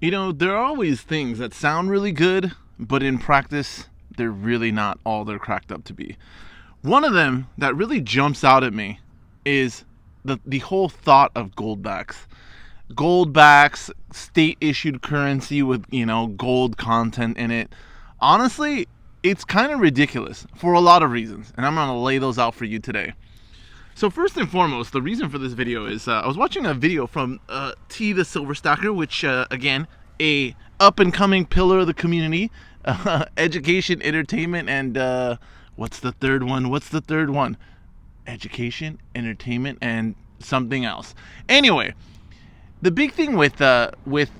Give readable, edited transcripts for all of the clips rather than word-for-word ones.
There are always things that sound really good, but in practice, they're really not all they're cracked up to be. One of them that really jumps out at me is the whole thought of goldbacks. Goldbacks, state issued currency with, gold content in it. Honestly, it's kind of ridiculous for a lot of reasons, and I'm going to lay those out for you today. So first and foremost, the reason for this video is I was watching a video from T the Silver Stacker, which again, a up and coming pillar of the community, education, entertainment, and what's the third one? Education, entertainment, and something else. Anyway, the big thing with the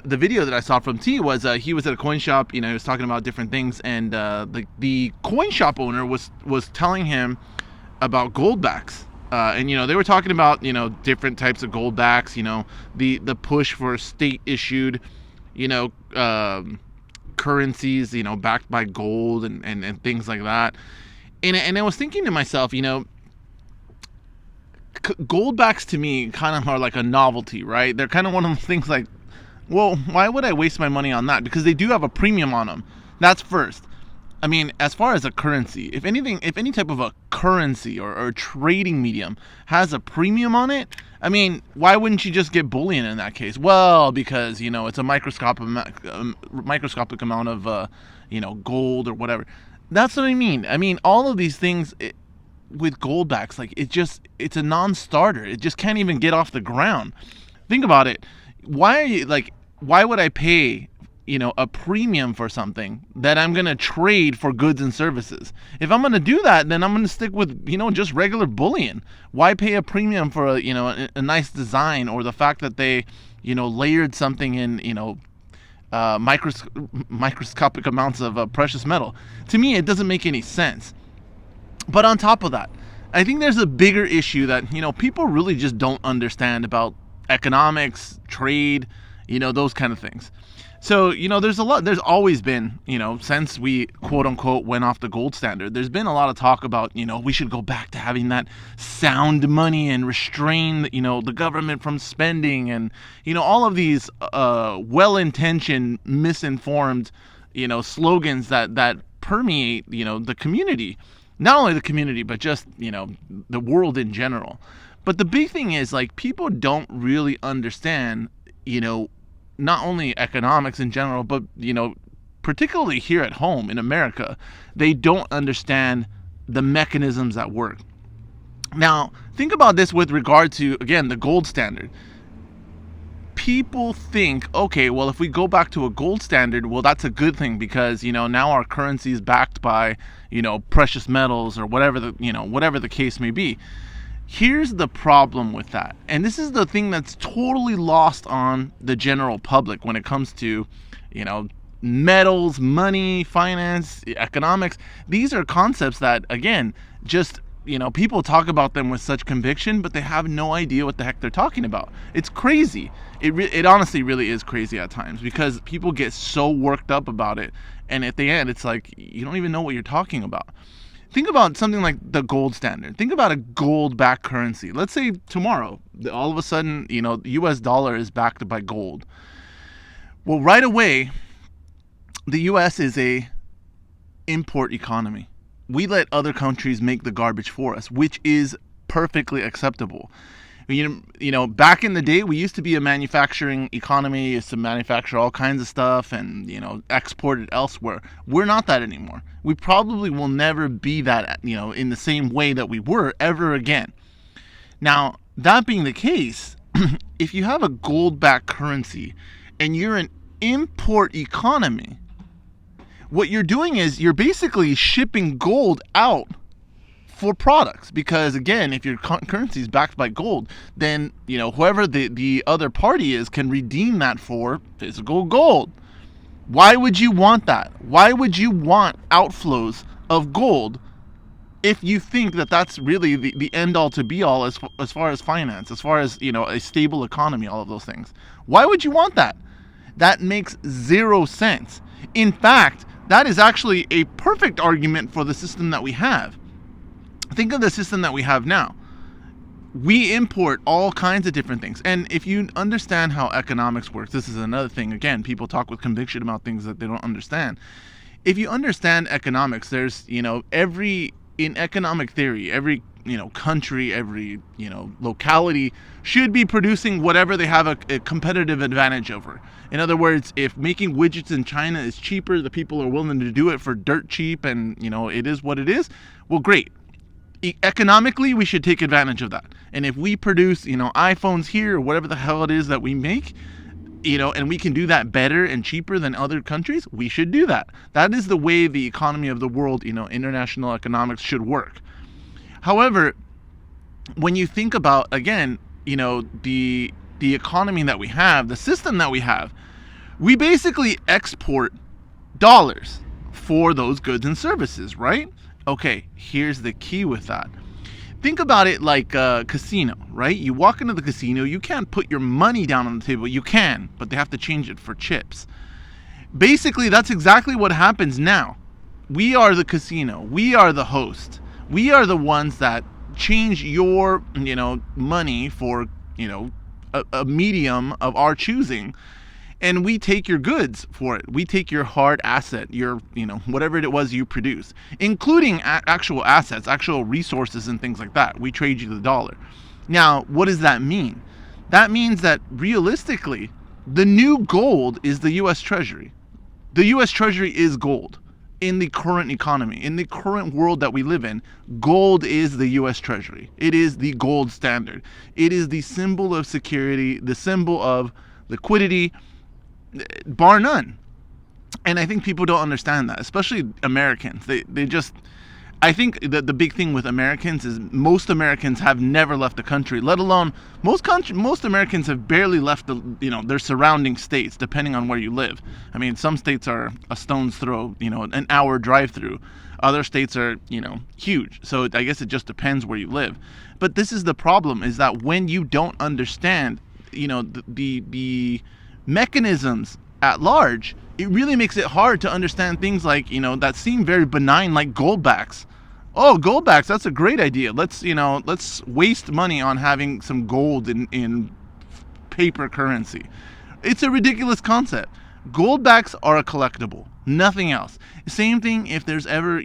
video that I saw from T was he was at a coin shop. He was talking about different things, and the coin shop owner was telling him about goldbacks. And they were talking about different types of goldbacks. The push for state issued currencies backed by gold and things like that. And I was thinking to myself, goldbacks to me kind of are like a novelty, right? They're kind of one of those things like, well, why would I waste my money on that? Because they do have a premium on them. That's first. I mean, as far as a currency, if any type of a currency or trading medium has a premium on it, I mean, why wouldn't you just get bullion in that case? Well, because, it's a microscopic amount of, gold or whatever. That's what I mean. I mean, all of these things with goldbacks, like, it's a non-starter. It just can't even get off the ground. Think about it. Why would I pay a premium for something that I'm going to trade for goods and services? If I'm going to do that, then I'm going to stick with, just regular bullion. Why pay a premium for a nice design, or the fact that they, layered something in, microscopic amounts of precious metal? To me, it doesn't make any sense. But on top of that, I think there's a bigger issue that, people really just don't understand about economics, trade, those kind of things. So, there's always been, since we quote unquote went off the gold standard, there's been a lot of talk about, we should go back to having that sound money and restrain, the government from spending, and, all of these well-intentioned, misinformed, slogans that permeate, the community. Not only the community, but just, the world in general. But the big thing is, like, people don't really understand, not only economics in general, but, particularly here at home in America, they don't understand the mechanisms at work. Now, think about this with regard to, again, the gold standard. People think, okay, well, if we go back to a gold standard, well, that's a good thing because, now our currency is backed by, precious metals or whatever the case may be. Here's the problem with that. And this is the thing that's totally lost on the general public when it comes to, metals, money, finance, economics. These are concepts that, again, just, people talk about them with such conviction, but they have no idea what the heck they're talking about. It's crazy. It honestly really is crazy at times because people get so worked up about it. And at the end, it's like, you don't even know what you're talking about. Think about something like the gold standard. Think about a gold-backed currency. Let's say tomorrow, all of a sudden, the U.S. dollar is backed by gold. Well, right away, the U.S. is a import economy. We let other countries make the garbage for us, which is perfectly acceptable. Back in the day, we used to be a manufacturing economy, used to manufacture all kinds of stuff and, export it elsewhere. We're not that anymore. We probably will never be that, in the same way that we were ever again. Now, that being the case, if you have a gold-backed currency and you're an import economy, what you're doing is you're basically shipping gold out for products, because again, if your currency is backed by gold, then whoever the other party is can redeem that for physical gold. Why would you want that? Why would you want outflows of gold if you think that that's really the end all to be all as far as finance, as far as a stable economy, all of those things? Why would you want that? That makes zero sense. In fact, that is actually a perfect argument for the system that we have. Think of the system that we have now. we import all kinds of different things. And if you understand how economics works, this is another thing. Again, people talk with conviction about things that they don't understand. If you understand economics, there's, in economic theory, every, country, every, locality should be producing whatever they have a competitive advantage over. In other words, if making widgets in China is cheaper, the people are willing to do it for dirt cheap, and, it is what it is, well, great. Economically, we should take advantage of that. And if we produce, iPhones here or whatever the hell it is that we make, and we can do that better and cheaper than other countries, we should do that. That is the way the economy of the world, international economics should work. However, when you think about, again, the economy that we have, the system that we have, we basically export dollars for those goods and services, right? Okay, here's the key with that. Think about it like a casino, right? You walk into the casino, you can't put your money down on the table. You can, but they have to change it for chips. Basically, that's exactly what happens now. We are the casino. We are the host. We are the ones that change your, money for, a medium of our choosing. And we take your goods for it. We take your hard asset, your, whatever it was you produce, including actual assets, actual resources and things like that. We trade you the dollar. Now, what does that mean? That means that realistically, the new gold is the U.S. Treasury. The U.S. Treasury is gold in the current economy. In the current world that we live in, gold is the U.S. Treasury. It is the gold standard. It is the symbol of security, the symbol of liquidity, bar none. And I think people don't understand that, especially Americans. I think that the big thing with Americans is most Americans have never left the country, let alone most Americans have barely left their surrounding states, depending on where you live. I mean, some states are a stone's throw, an hour drive through. Other states are, huge. So I guess it just depends where you live. But this is the problem, is that when you don't understand, the mechanisms at large, it really makes it hard to understand things like, that seem very benign, like goldbacks. Oh, goldbacks, that's a great idea. Let's waste money on having some gold in paper currency. It's a ridiculous concept. Goldbacks are a collectible, nothing else. Same thing if there's ever,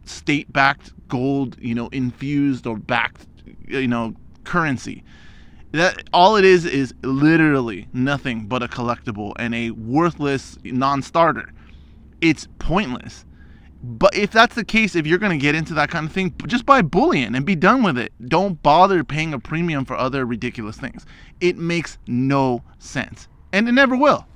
state-backed gold, infused or backed, currency. That all it is literally nothing but a collectible and a worthless non-starter. It's pointless. But if that's the case, if you're going to get into that kind of thing, just buy bullion and be done with it. Don't bother paying a premium for other ridiculous things. It makes no sense. And it never will.